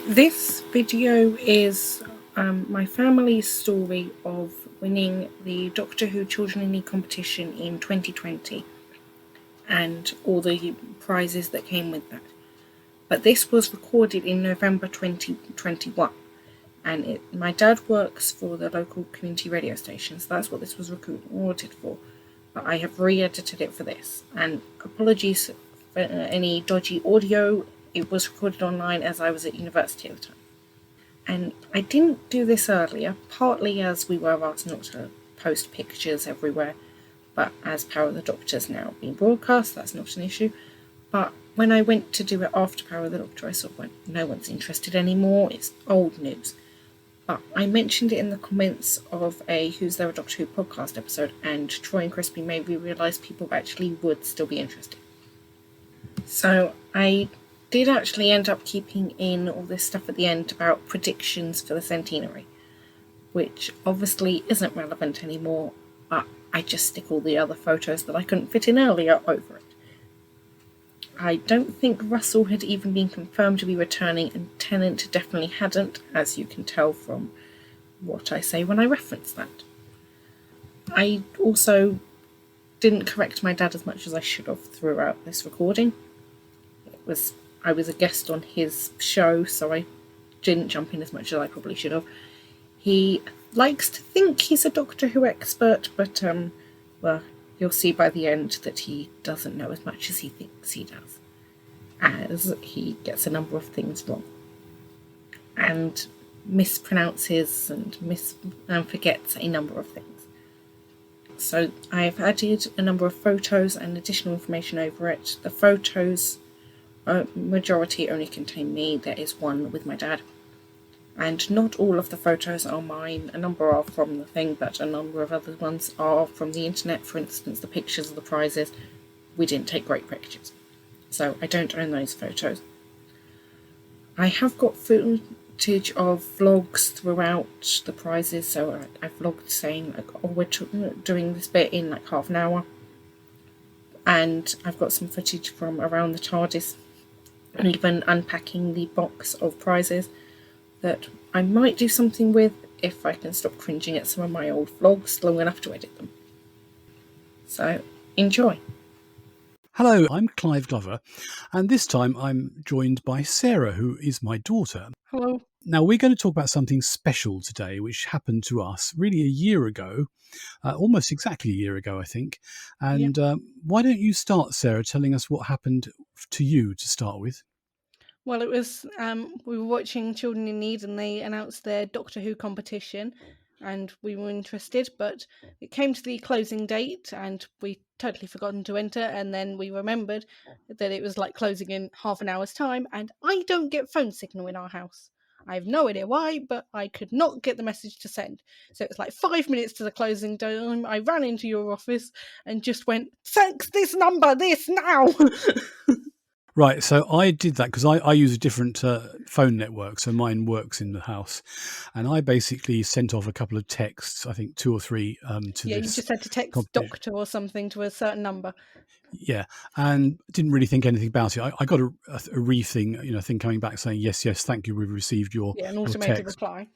This video is my family's story of winning the Doctor Who Children in Need competition in 2020 and all the prizes that came with that. But this was recorded in November 2021, and my dad works for the local community radio station, so that's what this was recorded for. But I have re-edited it for this, and apologies for any dodgy audio. It was recorded online as I was at university at the time. And I didn't do this earlier, partly as we were asked not to post pictures everywhere, but as Power of the Doctor's now being broadcast, that's not an issue. But when I went to do it after Power of the Doctor, I sort of went, no one's interested anymore, it's old news. But I mentioned it in the comments of a Who's There a Doctor Who podcast episode, and Troy and Crispy made me realise people actually would still be interested. So I did actually end up keeping in all this stuff at the end about predictions for the centenary, which obviously isn't relevant anymore, but I just stick all the other photos that I couldn't fit in earlier over it. I don't think Russell had even been confirmed to be returning, and Tennant definitely hadn't, as you can tell from what I say when I reference that. I also didn't correct my dad as much as I should have throughout this recording. I was a guest on his show, so I didn't jump in as much as I probably should have. He likes to think he's a Doctor Who expert, but, well, you'll see by the end that he doesn't know as much as he thinks he does, as he gets a number of things wrong, and mispronounces and forgets a number of things. So I've added a number of photos and additional information over it. The photos majority only contain me. There is one with my dad, and not all of the photos are mine. A number are from the thing, but a number of other ones are from the internet. For instance, the pictures of the prizes, we didn't take great pictures, so I don't own those photos. I have got footage of vlogs throughout the prizes, so I vlogged saying like, oh, we're doing this bit in like half an hour, and I've got some footage from around the TARDIS, and even unpacking the box of prizes that I might do something with if I can stop cringing at some of my old vlogs long enough to edit them. So, enjoy. Hello, I'm Clive Glover, and this time I'm joined by Sarah, who is my daughter. Hello. Now, we're going to talk about something special today, which happened to us really a year ago, almost exactly a year ago, I think. And why don't you start, Sarah, telling us what happened to you to start with? Well, it was, we were watching Children in Need and they announced their Doctor Who competition and we were interested, but it came to the closing date and we totally forgotten to enter, and then we remembered that it was like closing in half an hour's time, and I don't get phone signal in our house. I have no idea why, but I could not get the message to send. So it was like 5 minutes to the closing time. I ran into your office and just went, "Thanks this number, this now." Right, so I did that because I use a different phone network, so mine works in the house. And I basically sent off a couple of texts, I think 2 or 3 to this. Yeah, you just had to text doctor or something to a certain number. Yeah, and didn't really think anything about it. I got a thing coming back saying, yes, thank you, we've received your an automated text. reply.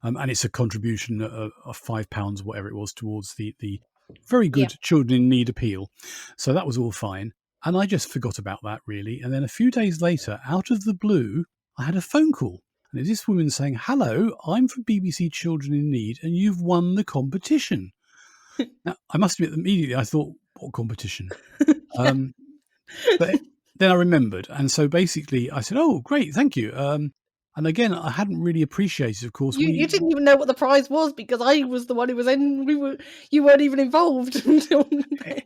And it's a contribution of £5, whatever it was, towards the very good Children in Need appeal. So that was all fine. And I just forgot about that, really. And then a few days later, out of the blue, I had a phone call. And it's this woman saying, hello, I'm from BBC Children in Need, and you've won the competition. Now, I must admit, immediately I thought, what competition? But then I remembered. And so basically I said, oh, great, thank you. And again, I hadn't really appreciated, of course. You didn't even know what the prize was because I was the one who was in. You weren't even involved until then.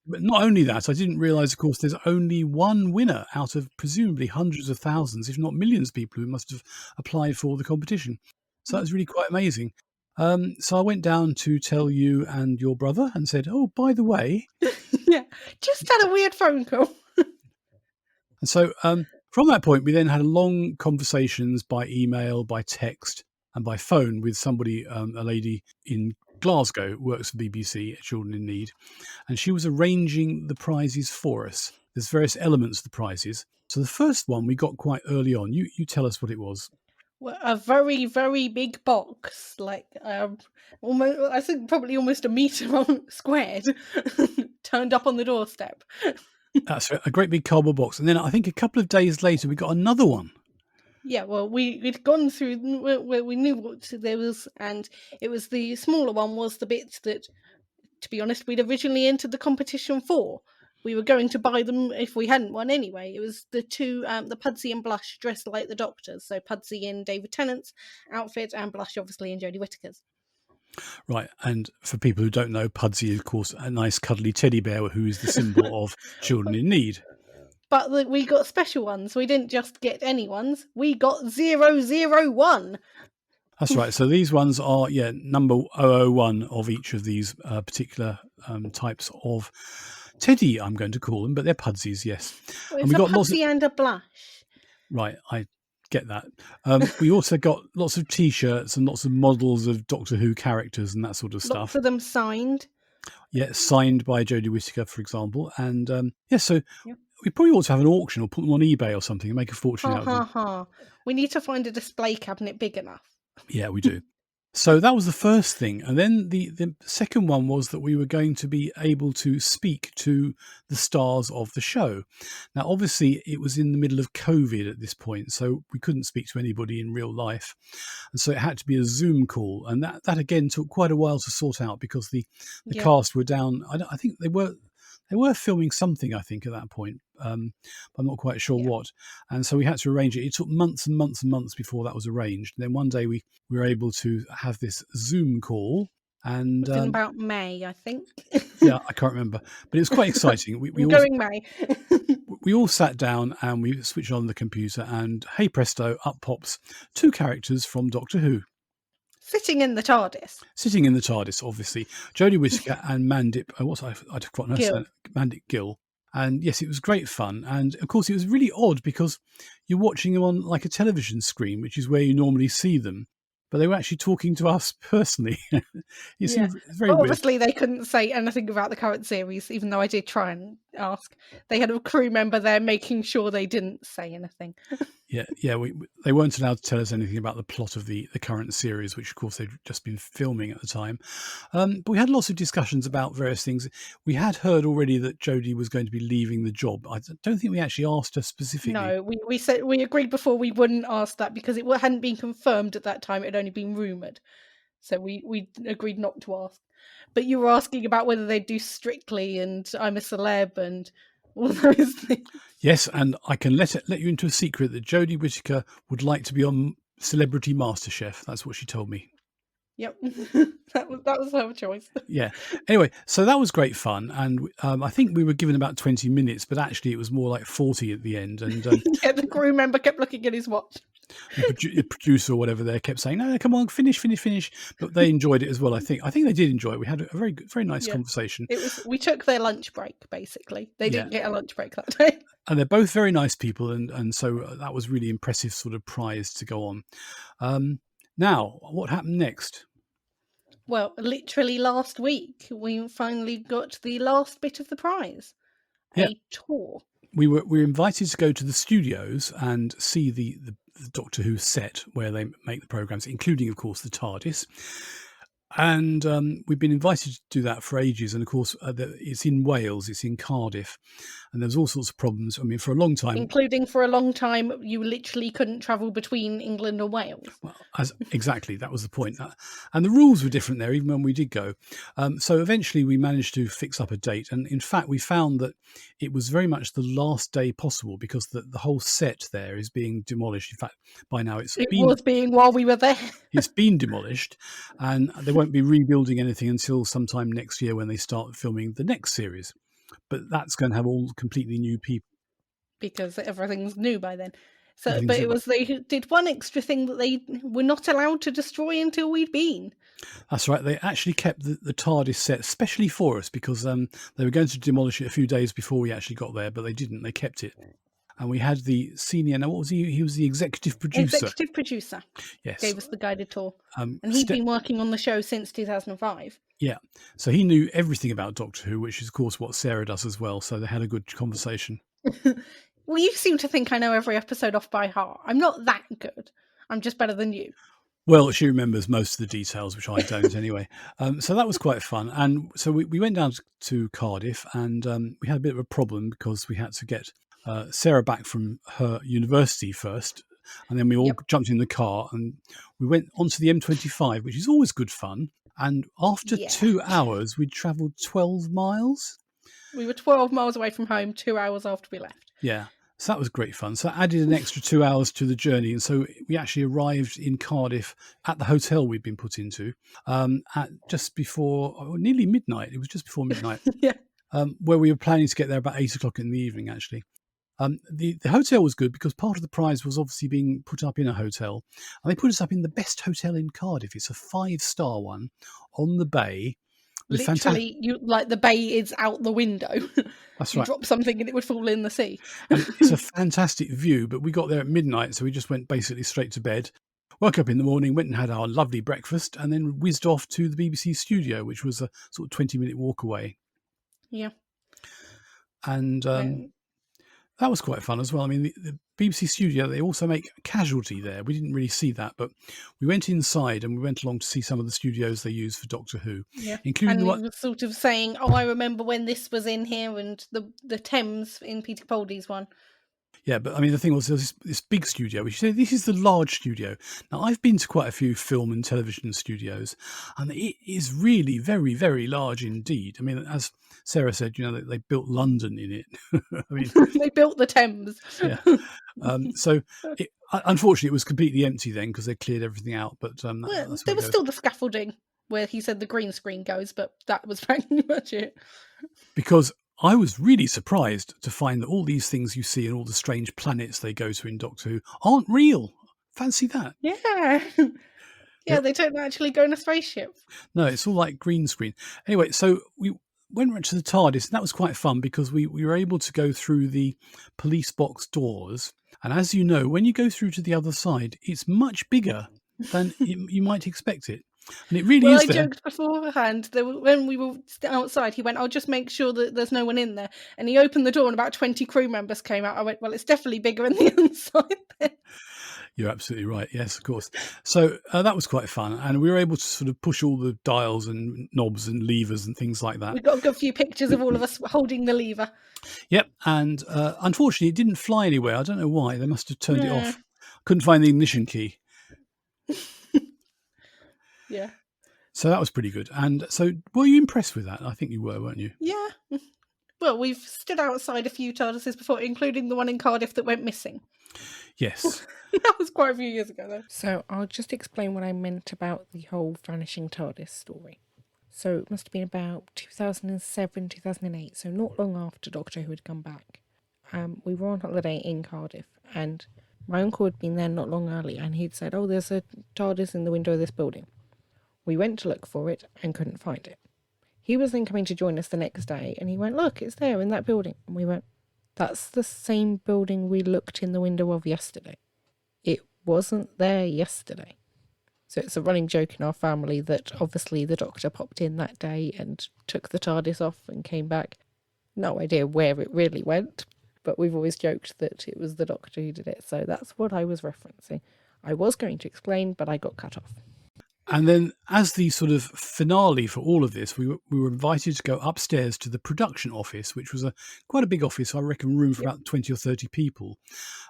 But not only that, I didn't realise, of course, there's only one winner out of presumably hundreds of thousands, if not millions of people who must have applied for the competition. So that was really quite amazing. So I went down to tell you and your brother and said, oh, by the way. Yeah, just had a weird phone call. And so from that point, we then had long conversations by email, by text, and by phone with somebody, a lady in Glasgow, who works for BBC Children in Need, and she was arranging the prizes for us. There's various elements of the prizes, So the first one we got quite early on. You tell us what it was. Well, a very, very big box, like almost, I think probably almost a meter squared, turned up on the doorstep. That's a great big cardboard box. And then I think a couple of days later we got another one. Yeah, well, we'd gone through where we knew what there was, and it was the smaller one was the bit that, to be honest, we'd originally entered the competition for. We were going to buy them if we hadn't won anyway. It was the two, the Pudsey and Blush dressed like the Doctors. So Pudsey in David Tennant's outfit and Blush obviously in Jodie Whittaker's. Right, and for people who don't know, Pudsey is, of course, a nice cuddly teddy bear who is the symbol of children in need. But we got special ones. We didn't just get any ones. We got 001. That's right. So these ones are, number 001 of each of these particular types of teddy, I'm going to call them, but they're Pudsies, yes. Well, it's a Pudsey and a Blush. Right, I get that. We also got lots of T-shirts and lots of models of Doctor Who characters and that sort of stuff. Lots of them signed. Yeah, signed by Jodie Whittaker, for example. And we probably ought to have an auction or put them on eBay or something and make a fortune out of them. We need to find a display cabinet big enough. Yeah, we do. So that was the first thing. And then the second one was that we were going to be able to speak to the stars of the show. Now, obviously, it was in the middle of COVID at this point, so we couldn't speak to anybody in real life. And so it had to be a Zoom call. And that again, took quite a while to sort out because the cast were down. I think they were filming something, I think, at that point. I'm not quite sure what. And so we had to arrange it. It took months and months and months before that was arranged. And then one day we were able to have this Zoom call. And it was in about May, I think. Yeah, I can't remember. But it was quite exciting. We going May. We all sat down and we switched on the computer and, hey presto, up pops two characters from Doctor Who. Sitting in the TARDIS. Sitting in the TARDIS, obviously. Jodie Whittaker and Mandip, I'd forgotten her surname, Mandip Gill. And yes, it was great fun. And of course, it was really odd because you're watching them on like a television screen, which is where you normally see them. But they were actually talking to us personally. It's very weird. Obviously, they couldn't say anything about the current series, even though I did try and ask. They had a crew member there making sure they didn't say anything. They weren't allowed to tell us anything about the plot of the current series, which of course they'd just been filming at the time. But we had lots of discussions about various things. We had heard already that Jodie was going to be leaving the job. I don't think we actually asked her specifically. No, we said we agreed before we wouldn't ask that because it hadn't been confirmed at that time. It had only been rumoured. So we agreed not to ask. But you were asking about whether they'd do Strictly and I'm a Celeb and all those things. Yes, and I can let you into a secret that Jodie Whittaker would like to be on Celebrity MasterChef. That's what she told me. Yep, that was her choice. Yeah. Anyway, so that was great fun, and I think we were given about 20 minutes, but actually it was more like 40 at the end. And the crew member kept looking at his watch. The producer or whatever there kept saying, "No, come on, finish." But they enjoyed it as well. I think they did enjoy it. We had a very nice conversation. We took their lunch break basically. They didn't get a lunch break that day. And they're both very nice people, and so that was really impressive sort of prize to go on. Now, what happened next? Well, literally last week, we finally got the last bit of the prize, a tour. We were invited to go to the studios and see the Doctor Who set where they make the programmes, including, of course, the TARDIS. And we've been invited to do that for ages. And of course, it's in Wales, it's in Cardiff. And there's all sorts of problems. I mean, for a long time. Including for a long time, you literally couldn't travel between England and Wales. Well, exactly, that was the point. And the rules were different there, even when we did go. So eventually we managed to fix up a date. And in fact, we found that it was very much the last day possible because the whole set there is being demolished. In fact, by now it was being while we were there. It's been demolished. And they won't be rebuilding anything until sometime next year when they start filming the next series. But that's going to have all completely new people. Because everything's new by then. So, but they did one extra thing that they were not allowed to destroy until we'd been. That's right. They actually kept the TARDIS set specially for us because they were going to demolish it a few days before we actually got there, but they didn't. They kept it. And we had the senior, now what was he? He was the executive producer. Executive producer. Yes. Gave us the guided tour. And he'd been working on the show since 2005. Yeah. So he knew everything about Doctor Who, which is, of course, what Sarah does as well. So they had a good conversation. Well, you seem to think I know every episode off by heart. I'm not that good. I'm just better than you. Well, she remembers most of the details, which I don't anyway. So that was quite fun. And so we went down to Cardiff, and we had a bit of a problem because we had to get Sarah back from her university first. And then we all jumped in the car and we went onto the M25, which is always good fun. And after 2 hours, we'd travelled 12 miles. We were 12 miles away from home 2 hours after we left. Yeah. So that was great fun. So that added an extra 2 hours to the journey. And so we actually arrived in Cardiff at the hotel we'd been put into at just before, nearly midnight. It was just before midnight. Where we were planning to get there about 8 o'clock in the evening, actually. The hotel was good because part of the prize was obviously being put up in a hotel. And they put us up in the best hotel in Cardiff. It's a 5-star one on the bay. Literally, the bay is out the window. That's you right. drop something and it would fall in the sea. And it's a fantastic view, but we got there at midnight, so we just went basically straight to bed. Woke up in the morning, went and had our lovely breakfast, and then whizzed off to the BBC studio, which was a sort of 20-minute walk away. Yeah. And that was quite fun as well. I mean, the BBC studio, they also make Casualty there. We didn't really see that, but we went inside and we went along to see some of the studios they use for Doctor Who. Yeah, including and the one was sort of saying, "Oh, I remember when this was in here," and the Thames in Peter Capaldi's one. Yeah, but I mean, the thing was, there was this big studio, which you say, this is the large studio. Now, I've been to quite a few film and television studios, and it is really very, very large indeed. I mean, as Sarah said, they built London in it. I mean, they built the Thames. Yeah. So, unfortunately, it was completely empty then because they cleared everything out. But there was still the scaffolding where he said the green screen goes, but that was pretty much it. Because I was really surprised to find that all these things you see and all the strange planets they go to in Doctor Who aren't real. Fancy that. Yeah. Yeah, they don't actually go in a spaceship. No, it's all like green screen. Anyway, so we went to the TARDIS, and that was quite fun because we were able to go through the police box doors. And as you know, when you go through to the other side, it's much bigger than you might expect it. And it really is there. I joked beforehand that when we were outside, he went, "I'll just make sure that there's no one in there." And he opened the door and about 20 crew members came out. I went, "Well, it's definitely bigger in the inside there." You're absolutely right. Yes, of course. So that was quite fun. And we were able to sort of push all the dials and knobs and levers and things like that. We got a good few pictures of all of us holding the lever. Yep. And unfortunately, it didn't fly anywhere. I don't know why. They must have turned it off. Couldn't find the ignition key. Yeah. So that was pretty good. And so were you impressed with that? I think you were, weren't you? Yeah. Well, we've stood outside a few TARDISes before, including the one in Cardiff that went missing. Yes. That was quite a few years ago, though. So I'll just explain what I meant about the whole vanishing TARDIS story. So it must have been about 2007, 2008, so not long after Doctor Who had come back. We were on holiday in Cardiff, and my uncle had been there not long earlier, and he'd said, "Oh, there's a TARDIS in the window of this building." We went to look for it and couldn't find it. He was then coming to join us the next day, and he went, "Look, it's there in that building." And we went, "That's the same building we looked in the window of yesterday. It wasn't there yesterday." So it's a running joke in our family that obviously the Doctor popped in that day and took the TARDIS off and came back. No idea where it really went, but we've always joked that it was the Doctor who did it. So that's what I was referencing. I was going to explain, but I got cut off. And then as the sort of finale for all of this, we were invited to go upstairs to the production office, which was quite a big office, I reckon room for about 20 or 30 people.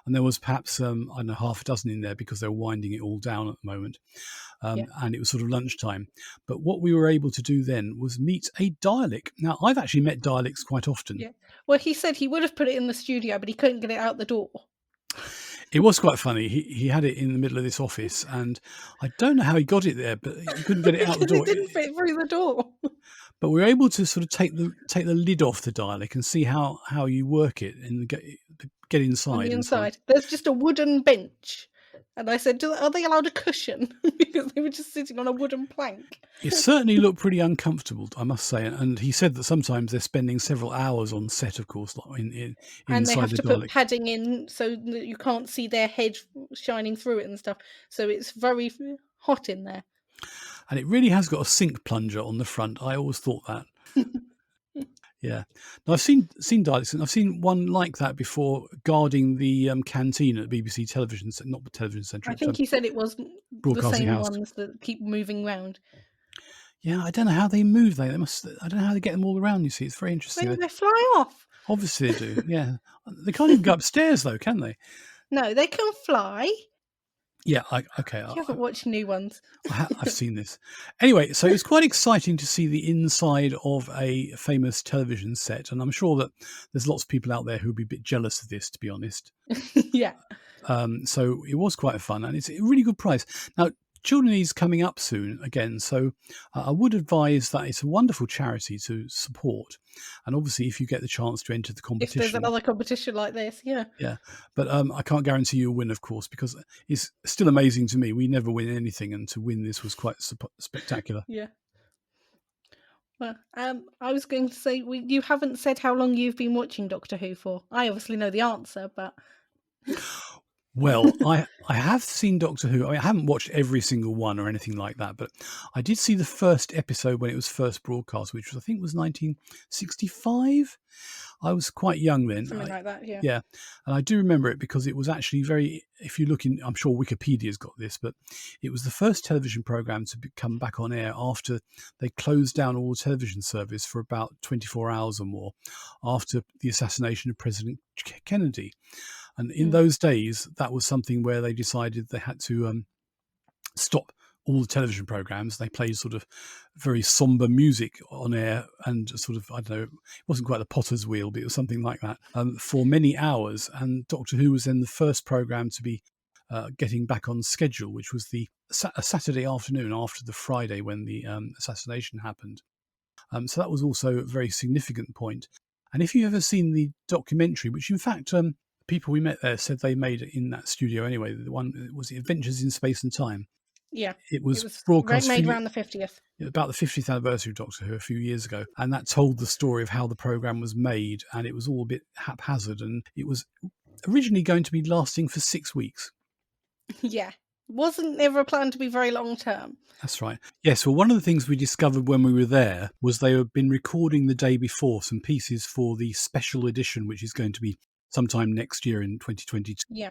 And there was perhaps, I don't know, half a dozen in there because they were winding it all down at the moment. And it was sort of lunchtime. But what we were able to do then was meet a Dalek. Now, I've actually met Daleks quite often. Yeah. Well, he said he would have put it in the studio, but he couldn't get it out the door. It was quite funny. He had it in the middle of this office, and I don't know how he got it there, but he couldn't get it out the door. It didn't fit through the door. But we were able to sort of take the lid off the Dalek and see how you work it and get inside. On the inside, there's just a wooden bench. And I said, "Are they allowed a cushion?" Because they were just sitting on a wooden plank. It certainly looked pretty uncomfortable, I must say. And he said that sometimes they're spending several hours on set, of course, inside and they have the to Dalek. put padding in so that you can't see their head shining through it and stuff. So it's very hot in there. And it really has got a sink plunger on the front. I always thought that. Yeah. Now I've seen Daleks, and I've seen one like that before, guarding the canteen at BBC Television, not the Television Centre, I at think you said it was the Broadcasting same House. ones that keep moving round. Yeah, I don't know how they move. They must. I don't know how they get them all around. You see, it's very interesting. Maybe they fly off. Obviously, they do. Yeah, they can't even go upstairs though, can they? No, they can fly. Yeah. Okay. You haven't watched new ones. I've seen this. Anyway, so it's quite exciting to see the inside of a famous television set, and I'm sure that there's lots of people out there who'd be a bit jealous of this, to be honest. Yeah. So it was quite fun, and it's a really good price. Now, Children is coming up soon again, so I would advise that it's a wonderful charity to support. And obviously, if you get the chance to enter the If competition, there's another competition like this, yeah. yeah. But I can't guarantee you'll win, of course, because it's still amazing to me. We never win anything, and to win this was quite spectacular. Yeah. Well, I was going to say, you haven't said how long you've been watching Doctor Who for. I obviously know the answer, but Well, I have seen Doctor Who. I haven't watched every single one or anything like that, but I did see the first episode when it was first broadcast, which was, I think, was 1965. I was quite young then. something like that, yeah. Yeah, and I do remember it because it was actually very. If you look in, I'm sure Wikipedia's got this, but it was the first television program to come back on air after they closed down all television service for about 24 hours or more after the assassination of President Kennedy. And in those days, that was something where they decided they had to stop all the television programs. They played sort of very somber music on air and sort of, I don't know, it wasn't quite the Potter's Wheel, but it was something like that for many hours. And Doctor Who was then the first program to be getting back on schedule, which was a Saturday afternoon after the Friday when the assassination happened. So that was also a very significant point. And if you've ever seen the documentary, which in fact people we met there said they made it in that studio anyway, the one was Adventures in Space and Time. Yeah. It was broadcast made around the 50th. About the 50th anniversary of Doctor Who a few years ago, and that told the story of how the program was made, and it was all a bit haphazard, and it was originally going to be lasting for 6 weeks. Yeah. Wasn't ever planned to be very long term. That's right. Yes, well, one of the things we discovered when we were there was they had been recording the day before some pieces for the special edition, which is going to be sometime next year in 2022. Yeah.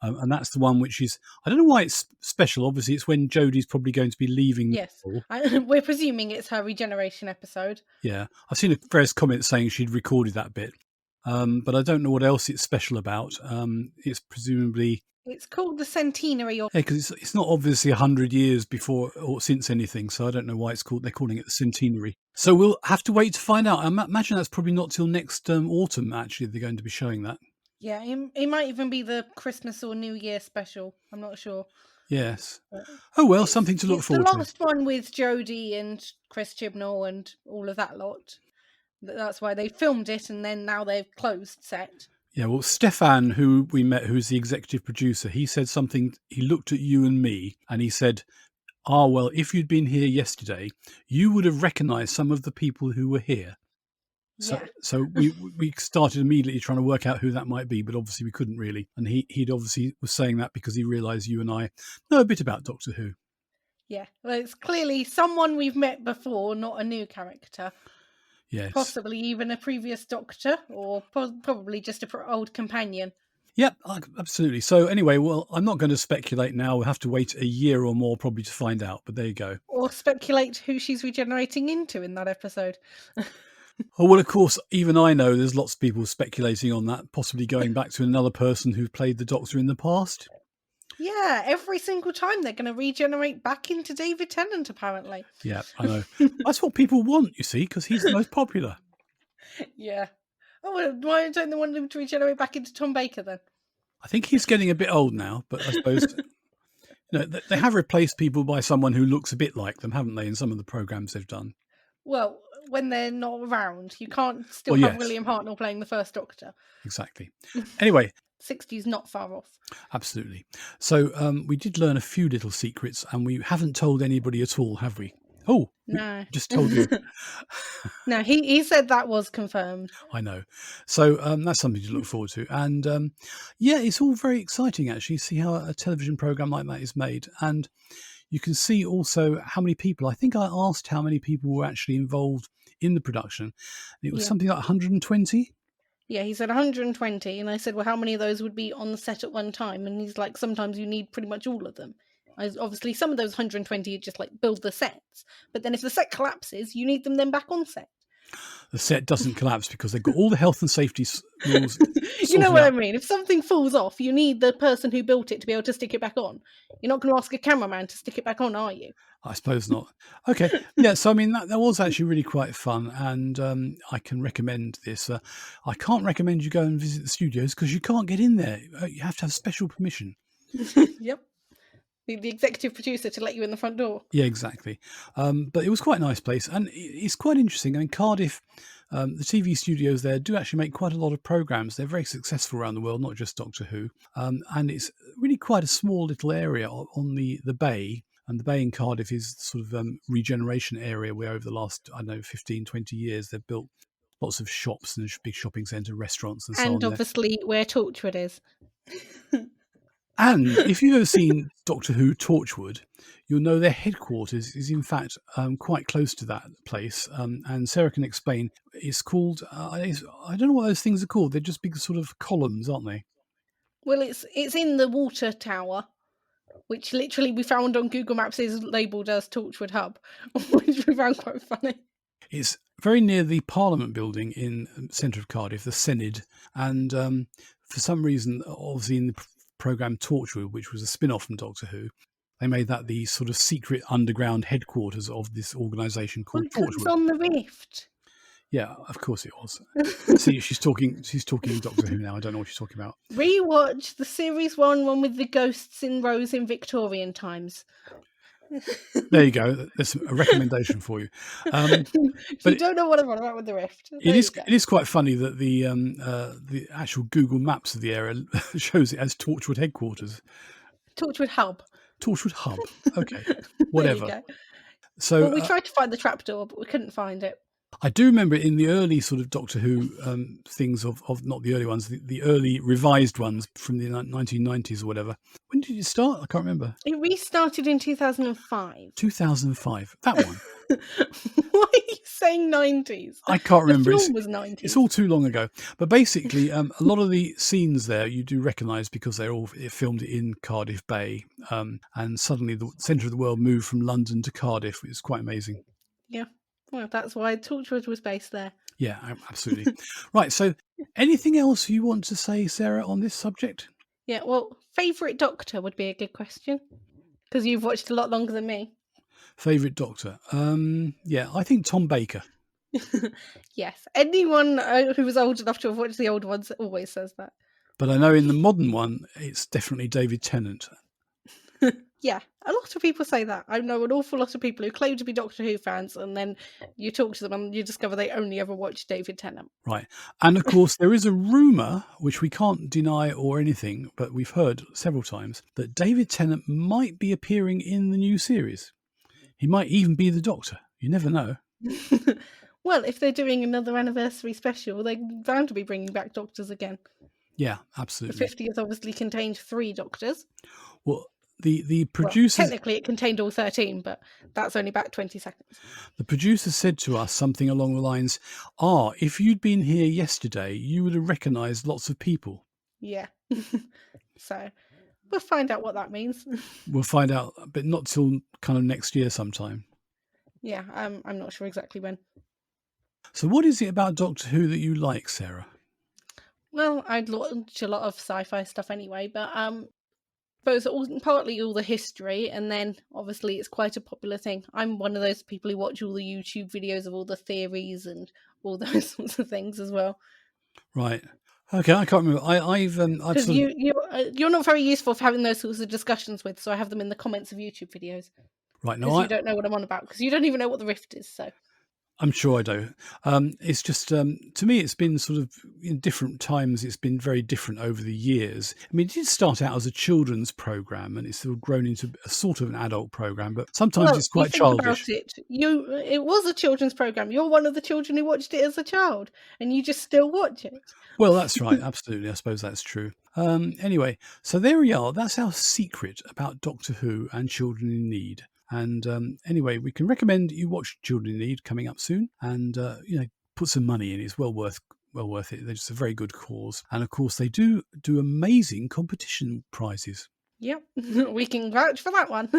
And that's the one which is, I don't know why it's special. Obviously, it's when Jodie's probably going to be leaving. Yes. We're presuming it's her regeneration episode. Yeah. I've seen various comments saying she'd recorded that bit. But I don't know what else it's special about. It's presumably... It's called the centenary. Yeah, because it's not obviously 100 years before or since anything, so I don't know why they're calling it the centenary. So we'll have to wait to find out. I imagine that's probably not till next autumn, actually, they're going to be showing that. Yeah, it might even be the Christmas or New Year special. I'm not sure. Yes. Oh, well, something to look forward to. The last one with Jodie and Chris Chibnall and all of that lot. That's why they filmed it, and then now they've closed set. Yeah, well, Stefan, who we met, who's the executive producer, he said something. He looked at you and me, and he said, well, if you'd been here yesterday, you would have recognised some of the people who were here. So we started immediately trying to work out who that might be, but obviously we couldn't really. And he'd obviously was saying that because he realised you and I know a bit about Doctor Who. Yeah, well, it's clearly someone we've met before, not a new character. Yes. Possibly even a previous Doctor, or probably just an old companion. Yep, absolutely. So anyway, well, I'm not going to speculate now. We'll have to wait a year or more probably to find out, but there you go. Or speculate who she's regenerating into in that episode. Oh, well, of course, even I know there's lots of people speculating on that, possibly going back to another person who played the Doctor in the past. Yeah, every single time they're going to regenerate back into David Tennant, apparently. Yeah, I know. That's what people want, you see, because he's the most popular. Yeah. Oh, well, why don't they want him to regenerate back into Tom Baker, then? I think he's getting a bit old now, but I suppose... they have replaced people by someone who looks a bit like them, haven't they, in some of the programmes they've done? Well, when they're not around, you can't still have William Hartnell playing the first Doctor. Exactly. Anyway... 60's not far off. Absolutely. So we did learn a few little secrets, and we haven't told anybody at all, have we? Oh, no. Just told you. No, he said that was confirmed. I know. So that's something to look forward to. And yeah, it's all very exciting, actually, see how a television programme like that is made. And you can see also how many people. I think I asked how many people were actually involved in the production. It was something like 120. Yeah, he said 120, and I said, well, how many of those would be on the set at one time? And he's like, sometimes you need pretty much all of them. Obviously, some of those 120 just like build the sets, but then if the set collapses, you need them then back on set. The set doesn't collapse because they've got all the health and safety rules You know sorted what I out. mean? If something falls off, you need the person who built it to be able to stick it back on. You're not going to ask a cameraman to stick it back on, are you? I suppose not. Okay. Yeah. So, I mean, that was actually really quite fun. And I can recommend this. I can't recommend you go and visit the studios because you can't get in there. You have to have special permission. Yep. The executive producer to let you in the front door. Yeah, exactly. But it was quite a nice place. And it's quite interesting. I mean, Cardiff, the TV studios there do actually make quite a lot of programs. They're very successful around the world, not just Doctor Who. And it's really quite a small little area on the bay. And the bay in Cardiff is sort of regeneration area where over the last, 15, 20 years, they've built lots of shops and a big shopping centre, restaurants and so on. And obviously where Torchwood is. And if you've ever seen Doctor Who Torchwood, you'll know their headquarters is in fact quite close to that place. And Sarah can explain. It's called, I don't know what those things are called. They're just big sort of columns, aren't they? Well, it's in the water tower, which literally we found on Google Maps is labelled as Torchwood Hub, which we found quite funny. It's very near the Parliament building in the centre of Cardiff, the Senedd. And for some reason, obviously in the programme Torchwood, which was a spin-off from Doctor Who, they made that the sort of secret underground headquarters of this organisation called Torchwood. It's on the Rift. Yeah, of course it was. See, she's talking Doctor Who now. I don't know what she's talking about. Rewatch the series one with the ghosts in Rose in Victorian times. There you go. There's a recommendation for you. But you don't know what I'm on about with the Rift. It is quite funny that the actual Google Maps of the area shows it as Torchwood headquarters. Torchwood Hub. Torchwood Hub. Okay, whatever. So we tried to find the trapdoor, but we couldn't find it. I do remember in the early sort of Doctor Who things of not the early ones, the early revised ones from the 1990s or whatever. When did it start? I can't remember. It restarted in 2005. 2005. That one. Why are you saying 90s? I can't remember. The film was 90s. It's all too long ago. But basically, a lot of the scenes there you do recognise because they're all filmed in Cardiff Bay. And suddenly the centre of the world moved from London to Cardiff. It's quite amazing. Yeah. Well, that's why Torchwood was based there. Yeah, absolutely. Right. So anything else you want to say, Sarah, on this subject? Yeah, well, favourite Doctor would be a good question because you've watched a lot longer than me. Favourite Doctor? Yeah, I think Tom Baker. Yes. Anyone who was old enough to have watched the old ones always says that. But I know in the modern one, it's definitely David Tennant. Yeah, a lot of people say that. I know an awful lot of people who claim to be Doctor Who fans, and then you talk to them and you discover they only ever watched David Tennant. Right. And of course, there is a rumour, which we can't deny or anything, but we've heard several times, that David Tennant might be appearing in the new series. He might even be the Doctor. You never know. Well, if they're doing another anniversary special, they're bound to be bringing back Doctors again. Yeah, absolutely. The 50th obviously contained 3 Doctors. Well, the producers... Well, technically it contained all 13, but that's only back 20 seconds. The producer said to us something along the lines, if you'd been here yesterday, you would have recognised lots of people. Yeah. So we'll find out what that means. We'll find out, but not till kind of next year sometime. Yeah, I'm not sure exactly when. So what is it about Doctor Who that you like, Sarah? Well, I'd watch a lot of sci-fi stuff anyway, but suppose partly all the history, and then obviously it's quite a popular thing. I'm one of those people who watch all the YouTube videos of all the theories and all those sorts of things as well. Right. Okay, I can't remember. I've because you're not very useful for having those sorts of discussions with, so I have them in the comments of YouTube videos. Right. No, you don't know what I'm on about because you don't even know what the Rift is. So I'm sure I do. It's just to me, it's been sort of in different times. It's been very different over the years. I mean, it did start out as a children's program, and it's sort of grown into a sort of an adult program. But sometimes Well, it's you quite think about childish. it. It was a children's program. You're one of the children who watched it as a child, and you just still watch it. Well, that's right. Absolutely, I suppose that's true. Anyway, so there we are. That's our secret about Doctor Who and Children in Need. And anyway, we can recommend you watch Children in Need coming up soon, and put some money in. It's well worth it. They're just a very good cause, and of course they do amazing competition prizes. Yep, we can vouch for that one.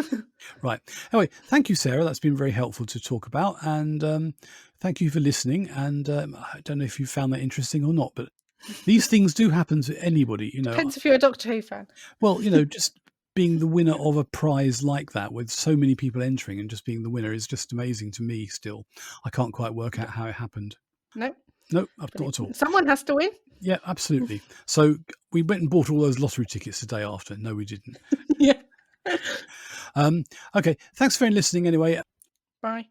Right. Anyway, thank you, Sarah. That's been very helpful to talk about, and thank you for listening. And I don't know if you found that interesting or not, but these things do happen to anybody. Depends if you're a Doctor Who fan. Well, just being the winner of a prize like that with so many people entering and just being the winner is just amazing to me still. I can't quite work out how it happened. No, I've not at all. Someone has to win. Yeah, absolutely. So we went and bought all those lottery tickets the day after. No, we didn't. Yeah. Okay, thanks for listening anyway. Bye.